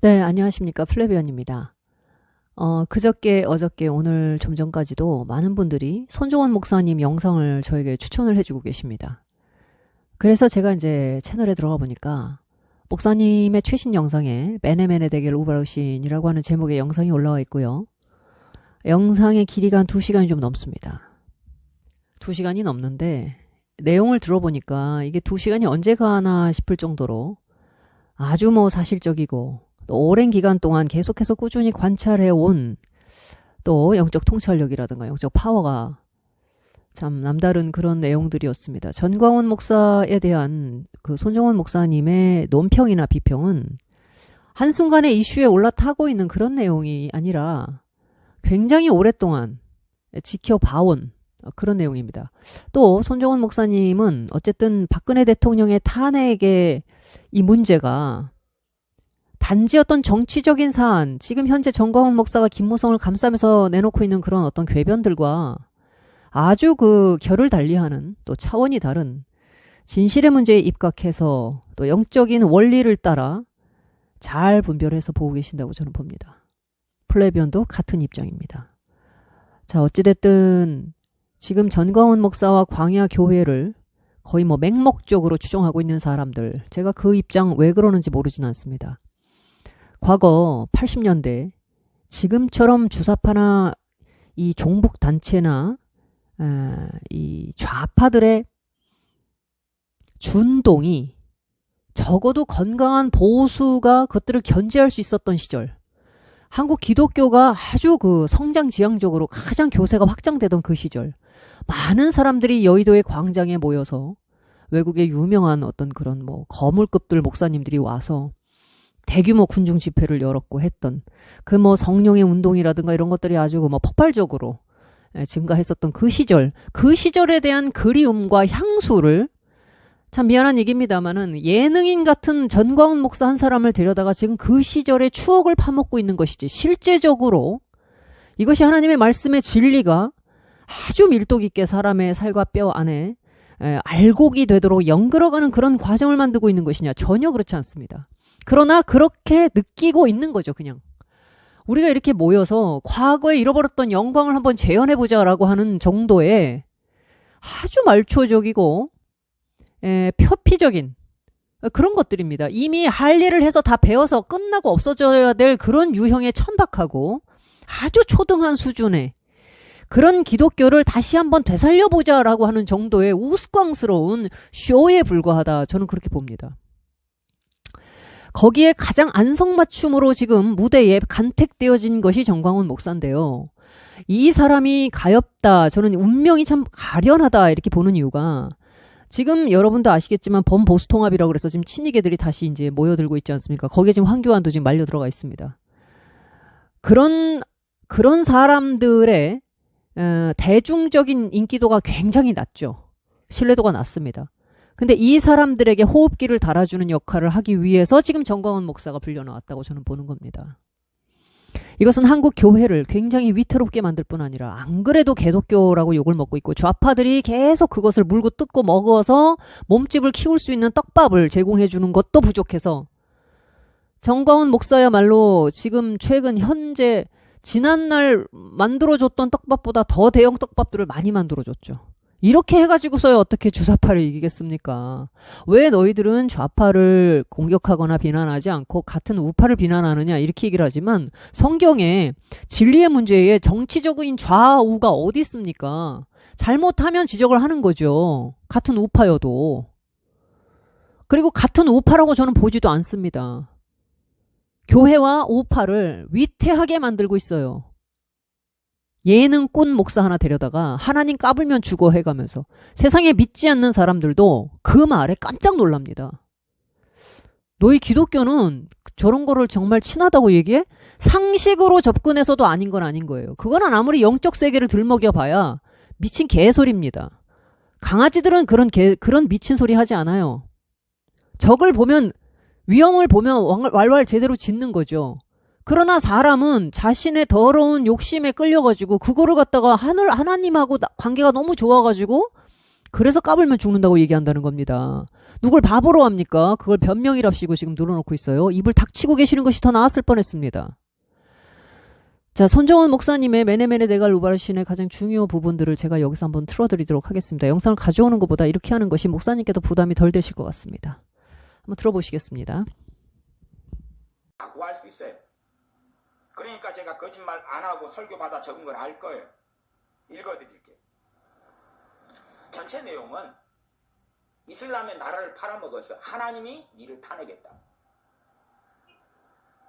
네, 안녕하십니까. 플래비언입니다. 그저께, 어저께, 오늘 좀 전까지도 많은 분들이 손종원 목사님 영상을 저에게 추천을 해주고 계십니다. 그래서 제가 이제 채널에 들어가 보니까 목사님의 최신 영상에 메네메네 대결 우바르신이라고 하는 제목의 영상이 올라와 있고요. 영상의 길이가 한 2시간이 좀 넘습니다. 2시간이 넘는데 내용을 들어보니까 이게 2시간이 언제 가나 싶을 정도로 아주 사실적이고 또 오랜 기간 동안 계속해서 꾸준히 관찰해온 또 영적 통찰력이라든가 영적 파워가 참 남다른 그런 내용들이었습니다. 전광훈 목사에 대한 그 손정원 목사님의 논평이나 비평은 한순간에 이슈에 올라타고 있는 그런 내용이 아니라 굉장히 오랫동안 지켜봐온 그런 내용입니다. 또 손정원 목사님은 어쨌든 박근혜 대통령의 탄핵의 이 문제가 단지 어떤 정치적인 사안, 지금 현재 전광훈 목사가 김무성을 감싸면서 내놓고 있는 그런 어떤 궤변들과 아주 그 결을 달리하는 또 차원이 다른 진실의 문제에 입각해서 또 영적인 원리를 따라 잘 분별해서 보고 계신다고 저는 봅니다. 플래비언도 같은 입장입니다. 자, 어찌됐든 지금 전광훈 목사와 광야 교회를 거의 맹목적으로 추종하고 있는 사람들, 제가 그 입장 왜 그러는지 모르진 않습니다. 과거 80년대 지금처럼 주사파나 이 종북 단체나 이 좌파들의 준동이 적어도 건강한 보수가 그것들을 견제할 수 있었던 시절, 한국 기독교가 아주 그 성장지향적으로 가장 교세가 확장되던 그 시절, 많은 사람들이 여의도의 광장에 모여서 외국의 유명한 어떤 그런 거물급들 목사님들이 와서 대규모 군중 집회를 열었고 했던 그 성령의 운동이라든가 이런 것들이 아주 폭발적으로 증가했었던 그 시절에 대한 그리움과 향수를, 참 미안한 얘기입니다만은 예능인 같은 전광훈 목사 한 사람을 데려다가 지금 그 시절의 추억을 파먹고 있는 것이지, 실제적으로 이것이 하나님의 말씀의 진리가 아주 밀도 깊게 사람의 살과 뼈 안에 알곡이 되도록 연결어가는 그런 과정을 만들고 있는 것이냐, 전혀 그렇지 않습니다. 그러나 그렇게 느끼고 있는 거죠. 그냥 우리가 이렇게 모여서 과거에 잃어버렸던 영광을 한번 재현해보자라고 하는 정도의 아주 말초적이고 표피적인 그런 것들입니다. 이미 할 일을 해서 다 배워서 끝나고 없어져야 될 그런 유형의 천박하고 아주 초등한 수준의 그런 기독교를 다시 한번 되살려보자라고 하는 정도의 우스꽝스러운 쇼에 불과하다, 저는 그렇게 봅니다. 거기에 가장 안성맞춤으로 지금 무대에 간택되어진 것이 전광훈 목사인데요. 이 사람이 가엾다, 저는 운명이 참 가련하다 이렇게 보는 이유가, 지금 여러분도 아시겠지만 범보수통합이라고 그래서 지금 친이계들이 다시 이제 모여들고 있지 않습니까? 거기에 지금 황교안도 지금 말려 들어가 있습니다. 그런 사람들의 대중적인 인기도가 굉장히 낮죠. 신뢰도가 낮습니다. 근데 이 사람들에게 호흡기를 달아주는 역할을 하기 위해서 지금 전광훈 목사가 불려나왔다고 저는 보는 겁니다. 이것은 한국 교회를 굉장히 위태롭게 만들 뿐 아니라, 안 그래도 개독교라고 욕을 먹고 있고 좌파들이 계속 그것을 물고 뜯고 먹어서 몸집을 키울 수 있는 떡밥을 제공해 주는 것도 부족해서, 전광훈 목사야말로 지금 최근 현재 지난날 만들어줬던 떡밥보다 더 대형 떡밥들을 많이 만들어줬죠. 이렇게 해가지고서야 어떻게 주사파를 이기겠습니까? 왜 너희들은 좌파를 공격하거나 비난하지 않고 같은 우파를 비난하느냐, 이렇게 얘기를 하지만 성경에 진리의 문제에 정치적인 좌우가 어디 있습니까? 잘못하면 지적을 하는 거죠. 같은 우파여도. 그리고 같은 우파라고 저는 보지도 않습니다. 교회와 우파를 위태하게 만들고 있어요. 예능꾼 목사 하나 데려다가 하나님 까불면 죽어 해가면서 세상에 믿지 않는 사람들도 그 말에 깜짝 놀랍니다. 너희 기독교는 저런 거를 정말 친하다고 얘기해? 상식으로 접근해서도 아닌 건 아닌 거예요. 그거는 아무리 영적 세계를 들먹여봐야 미친 개소리입니다. 강아지들은 그런 미친 소리 하지 않아요. 적을 보면, 위험을 보면 왈왈 제대로 짖는 거죠. 그러나 사람은 자신의 더러운 욕심에 끌려가지고 그거를 갖다가 하나님하고 관계가 너무 좋아가지고 그래서 까불면 죽는다고 얘기한다는 겁니다. 누굴 바보로 합니까? 그걸 변명이랍시고 지금 늘어놓고 있어요. 입을 닥치고 계시는 것이 더 나았을 뻔했습니다. 자, 손정원 목사님의 메네메네 데갈 우바르신의 가장 중요한 부분들을 제가 여기서 한번 틀어드리도록 하겠습니다. 영상을 가져오는 것보다 이렇게 하는 것이 목사님께도 부담이 덜 되실 것 같습니다. 한번 들어보시겠습니다. 구할 수 있어요. 그러니까 제가 거짓말 안 하고 설교받아 적은 걸 알 거예요. 읽어드릴게요. 전체 내용은 이슬람의 나라를 팔아먹어서 하나님이 니를 탄핵했다.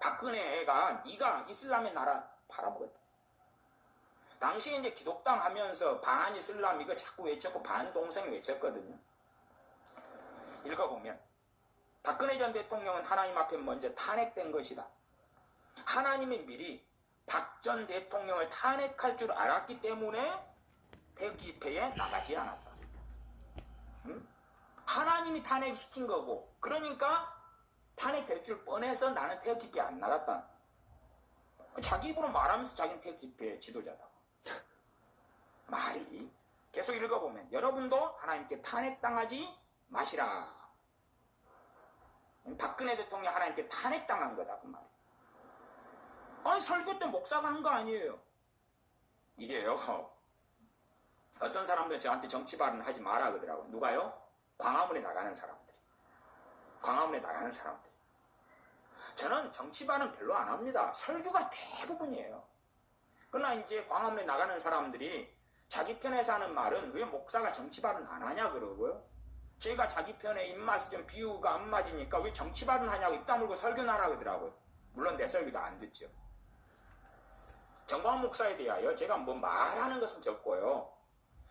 박근혜가 네가 이슬람의 나라 팔아먹었다. 당시 이제 기독당 하면서 반 이슬람 이거 자꾸 외쳤고 반 동성 외쳤거든요. 읽어보면 박근혜 전 대통령은 하나님 앞에 먼저 탄핵된 것이다. 하나님이 미리 박 전 대통령을 탄핵할 줄 알았기 때문에 태극기 집회에 나가지 않았다. 하나님이 탄핵시킨 거고, 그러니까 탄핵될 줄 뻔해서 나는 태극기 집회에 안 나갔다. 자기 입으로 말하면서 자기는 태극기 집회 지도자다. 말이 계속 읽어보면 여러분도 하나님께 탄핵당하지 마시라. 박근혜 대통령 하나님께 탄핵당한 거다 그 말이에요. 아니 설교 때 목사가 한 거 아니에요. 이게요. 어떤 사람들 저한테 정치 발언 하지 마라 그러더라고요. 누가요? 광화문에 나가는 사람들. 광화문에 나가는 사람들. 저는 정치 발언 별로 안 합니다. 설교가 대부분이에요. 그러나 이제 광화문에 나가는 사람들이 자기 편에서 하는 말은 왜 목사가 정치 발언 안 하냐 그러고요. 제가 자기 편에 입맛이 좀 비유가 안 맞으니까 왜 정치 발언 하냐고 입 다물고 설교나 그러더라고요. 물론 내 설교도 안 듣죠. 정광훈 목사에 대하여 제가 뭐 말하는 것은 적고요.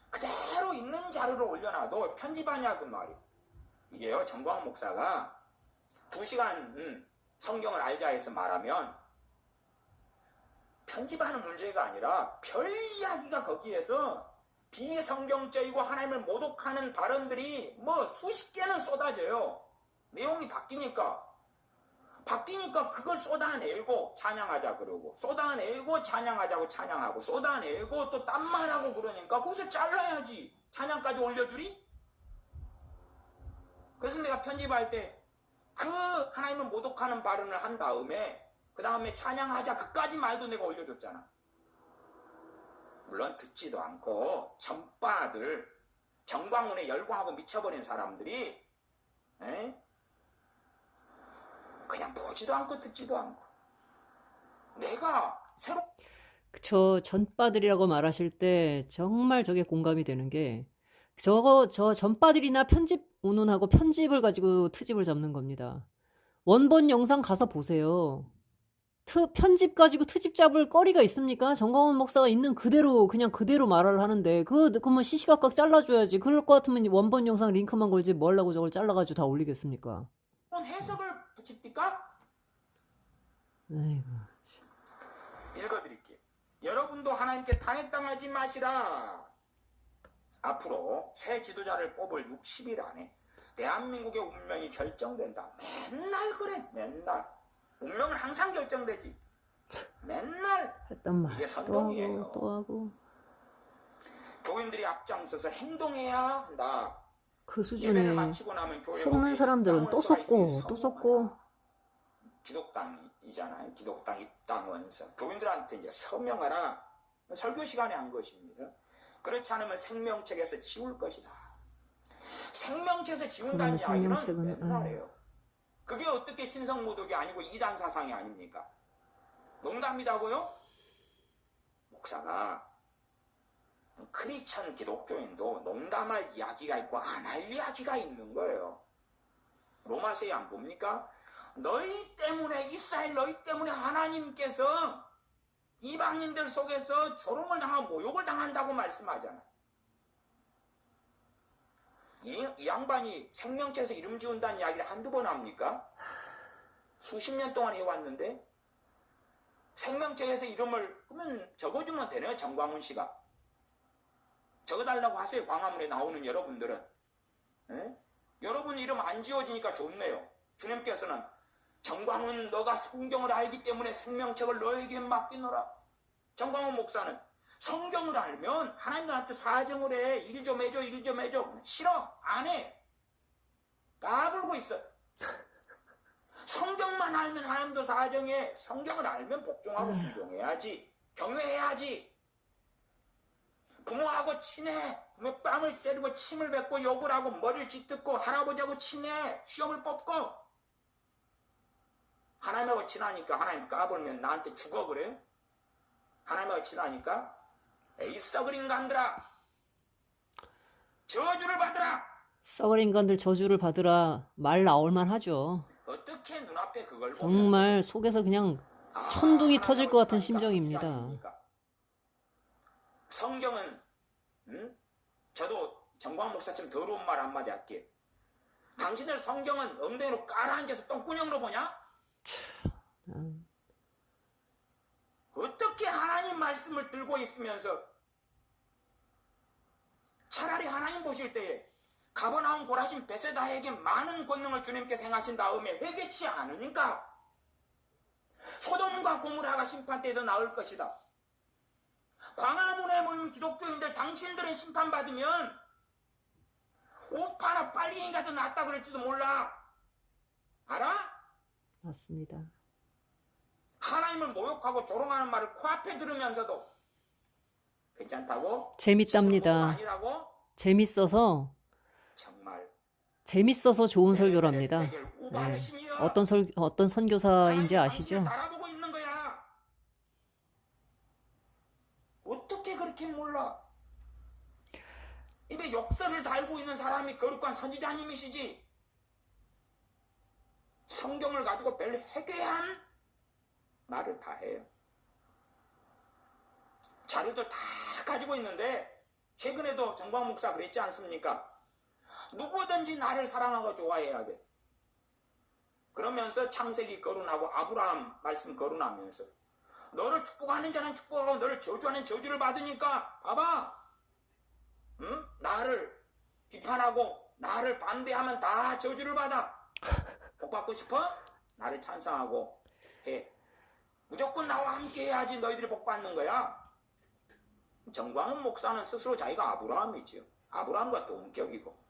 그대로 있는 자료를 올려놔도 편집하냐 그 말이에요. 이게요. 정광훈 목사가 2시간 성경을 알자 해서 말하면 편집하는 문제가 아니라 별 이야기가 거기에서 비성경적이고 하나님을 모독하는 발언들이 뭐 수십 개는 쏟아져요. 내용이 바뀌니까 그걸 쏟아내고 찬양하자 그러고 쏟아내고 찬양하자고 찬양하고 쏟아내고 또 딴 말하고 그러니까 거기서 잘라야지. 찬양까지 올려주리? 그래서 내가 편집할 때 그 하나님을 모독하는 발언을 한 다음에 그 다음에 찬양하자 그까지 말도 내가 올려줬잖아. 물론 듣지도 않고 전빠들 정광훈에 열광하고 미쳐버린 사람들이 그냥 보지도 않고 듣지도 않고 내가 새로 저 전빠들이라고 말하실 때 정말 저게 공감이 되는 게 저 전빠들이나 편집 운운하고 편집을 가지고 트집을 잡는 겁니다. 원본 영상 가서 보세요. 편집 가지고 트집 잡을 거리가 있습니까? 정광훈 목사가 있는 그대로 그냥 그대로 말을 하는데 그러면 시시각각 잘라줘야지. 그럴 것 같으면 원본 영상 링크만 걸지 뭘 하고 저걸 잘라가지고 다 올리겠습니까? 해석을 붙입니까? 아이고. 읽어드릴게요. 여러분도 하나님께 탄핵당하지 마시라. 앞으로 새 지도자를 뽑을 60일 안에 대한민국의 운명이 결정된다. 맨날 그래. 맨날. 운명은 항상 결정되지. 맨날 했던 말 이게 또 선동이에요. 하고 또 하고 교인들이 앞장서서 행동해야 한다. 그 예배를 수준에 마치고 나면 교회 속는 사람들은 또 속고 또 속고 기독당이잖아요. 기독당 입당 원서. 교인들한테 이제 서명하라. 설교 시간에 한 것입니다. 그렇지 않으면 생명책에서 지울 것이다. 생명책에서 지운다는 이야기는 맨날이에요. 그게 어떻게 신성모독이 아니고 이단사상이 아닙니까? 농담이다고요? 목사가 크리스천 기독교인도 농담할 이야기가 있고 안 할 이야기가 있는 거예요. 로마서에 안 봅니까? 너희 때문에 이스라엘 너희 때문에 하나님께서 이방인들 속에서 조롱을 당하고 모욕을 당한다고 말씀하잖아. 이 양반이 생명체에서 이름 지운다는 이야기를 한두 번 합니까? 수십 년 동안 해왔는데 생명체에서 이름을 그러면 적어주면 되네요. 정광훈 씨가 적어달라고 하세요. 광화문에 나오는 여러분들은. 여러분 이름 안 지워지니까 좋네요. 주님께서는 정광훈 너가 성경을 알기 때문에 생명책을 너에게 맡기노라. 정광훈 목사는 성경을 알면 하나님한테 사정을 해. 일 좀 해줘, 일 좀 해줘. 싫어, 안 해. 까불고 있어. 성경만 알면 하나님도 사정해. 성경을 알면 복종하고 순종해야지. 경외해야지. 부모하고 친해. 부모 뺨을 때리고 침을 뱉고 욕을 하고 머리를 짓듣고 할아버지하고 친해. 시험을 뽑고. 하나님하고 친하니까 하나님 까불면 나한테 죽어 그래? 하나님하고 친하니까 에이 썩을 인간들아 저주를 받으라. 썩을 인간들 저주를 받으라 말 나올만 하죠. 어떻게 눈앞에 그걸 보면서 정말 속에서 그냥 천둥이 터질 것 같은 하나님하고 친하니까 심정입니다. 속이 아닙니까? 성경은 저도 정광 목사처럼 더러운 말 한마디 할게요. 당신들 성경은 엉덩이로 깔아앉아서 똥구녕으로 보냐? 어떻게 하나님 말씀을 들고 있으면서 차라리 하나님 보실 때에 가버나움 고라신 베세다에게 많은 권능을 주님께서 행하신 다음에 회개치 않으니까 소돔과 고모라가 심판대에서 나올 것이다. 광화문에 모인 기독교인들 당신들은 심판받으면 오파나 빨갱이가 더 낫다 그럴지도 몰라. 알아? 맞습니다. 하나님을 모욕하고 조롱하는 말을 코앞에 들으면서도 괜찮다고? 재밌답니다. 아니라고? 재밌어서 정말 좋은 설교를 합니다. 네. 어떤 선교사인지 아시죠? 바라보고 있는 거야. 어떻게 그렇게 몰라? 입에 욕설을 달고 있는 사람이 거룩한 선지자님이시지. 성경을 가지고 별 해괴한 말을 다 해요. 자료도 다 가지고 있는데 최근에도 정광 목사 그랬지 않습니까? 누구든지 나를 사랑하고 좋아해야 돼. 그러면서 창세기 거론하고 아브라함 말씀 거론하면서 너를 축복하는 자는 축복하고 너를 저주하는 저주를 받으니까 봐봐. 나를 비판하고 나를 반대하면 다 저주를 받아. 복 받고 싶어? 나를 찬성하고 해. 무조건 나와 함께 해야지 너희들이 복 받는 거야. 정광훈 목사는 스스로 자기가 아브라함이죠. 아브라함과 동격이고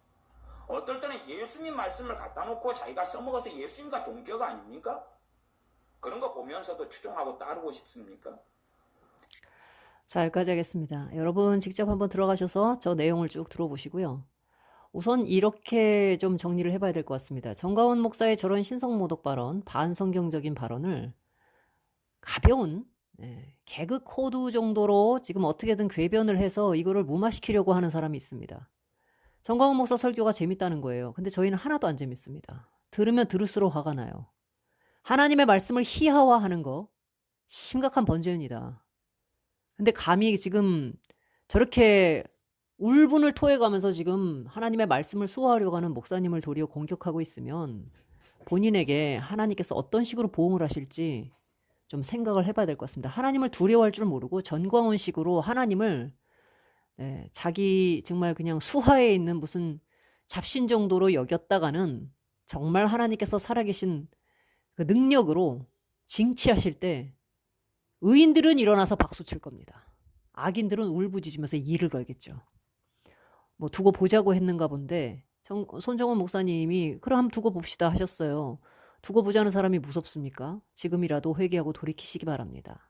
어떨 때는 예수님 말씀을 갖다 놓고 자기가 써먹어서 예수님과 동격 아닙니까? 그런 거 보면서도 추종하고 따르고 싶습니까? 자, 여기까지 하겠습니다. 여러분 직접 한번 들어가셔서 저 내용을 쭉 들어보시고요. 우선 이렇게 좀 정리를 해봐야 될 것 같습니다. 정광훈 목사의 저런 신성모독 발언, 반성경적인 발언을 가벼운 개그 코드 정도로 지금 어떻게든 궤변을 해서 이거를 무마시키려고 하는 사람이 있습니다. 정광훈 목사 설교가 재밌다는 거예요. 근데 저희는 하나도 안 재밌습니다. 들으면 들을수록 화가 나요. 하나님의 말씀을 희화화하는 거 심각한 번제입니다. 근데 감히 지금 저렇게 울분을 토해가면서 지금 하나님의 말씀을 수호하려고 하는 목사님을 도리어 공격하고 있으면 본인에게 하나님께서 어떤 식으로 보응을 하실지 좀 생각을 해봐야 될 것 같습니다. 하나님을 두려워할 줄 모르고 전광훈식으로 하나님을 자기 정말 그냥 수하에 있는 무슨 잡신 정도로 여겼다가는 정말 하나님께서 살아계신 그 능력으로 징치하실 때 의인들은 일어나서 박수 칠 겁니다. 악인들은 울부짖으면서 이를 걸겠죠. 뭐 두고 보자고 했는가 본데 손정은 목사님이 그럼 한번 두고 봅시다 하셨어요. 두고 보자는 사람이 무섭습니까? 지금이라도 회개하고 돌이키시기 바랍니다.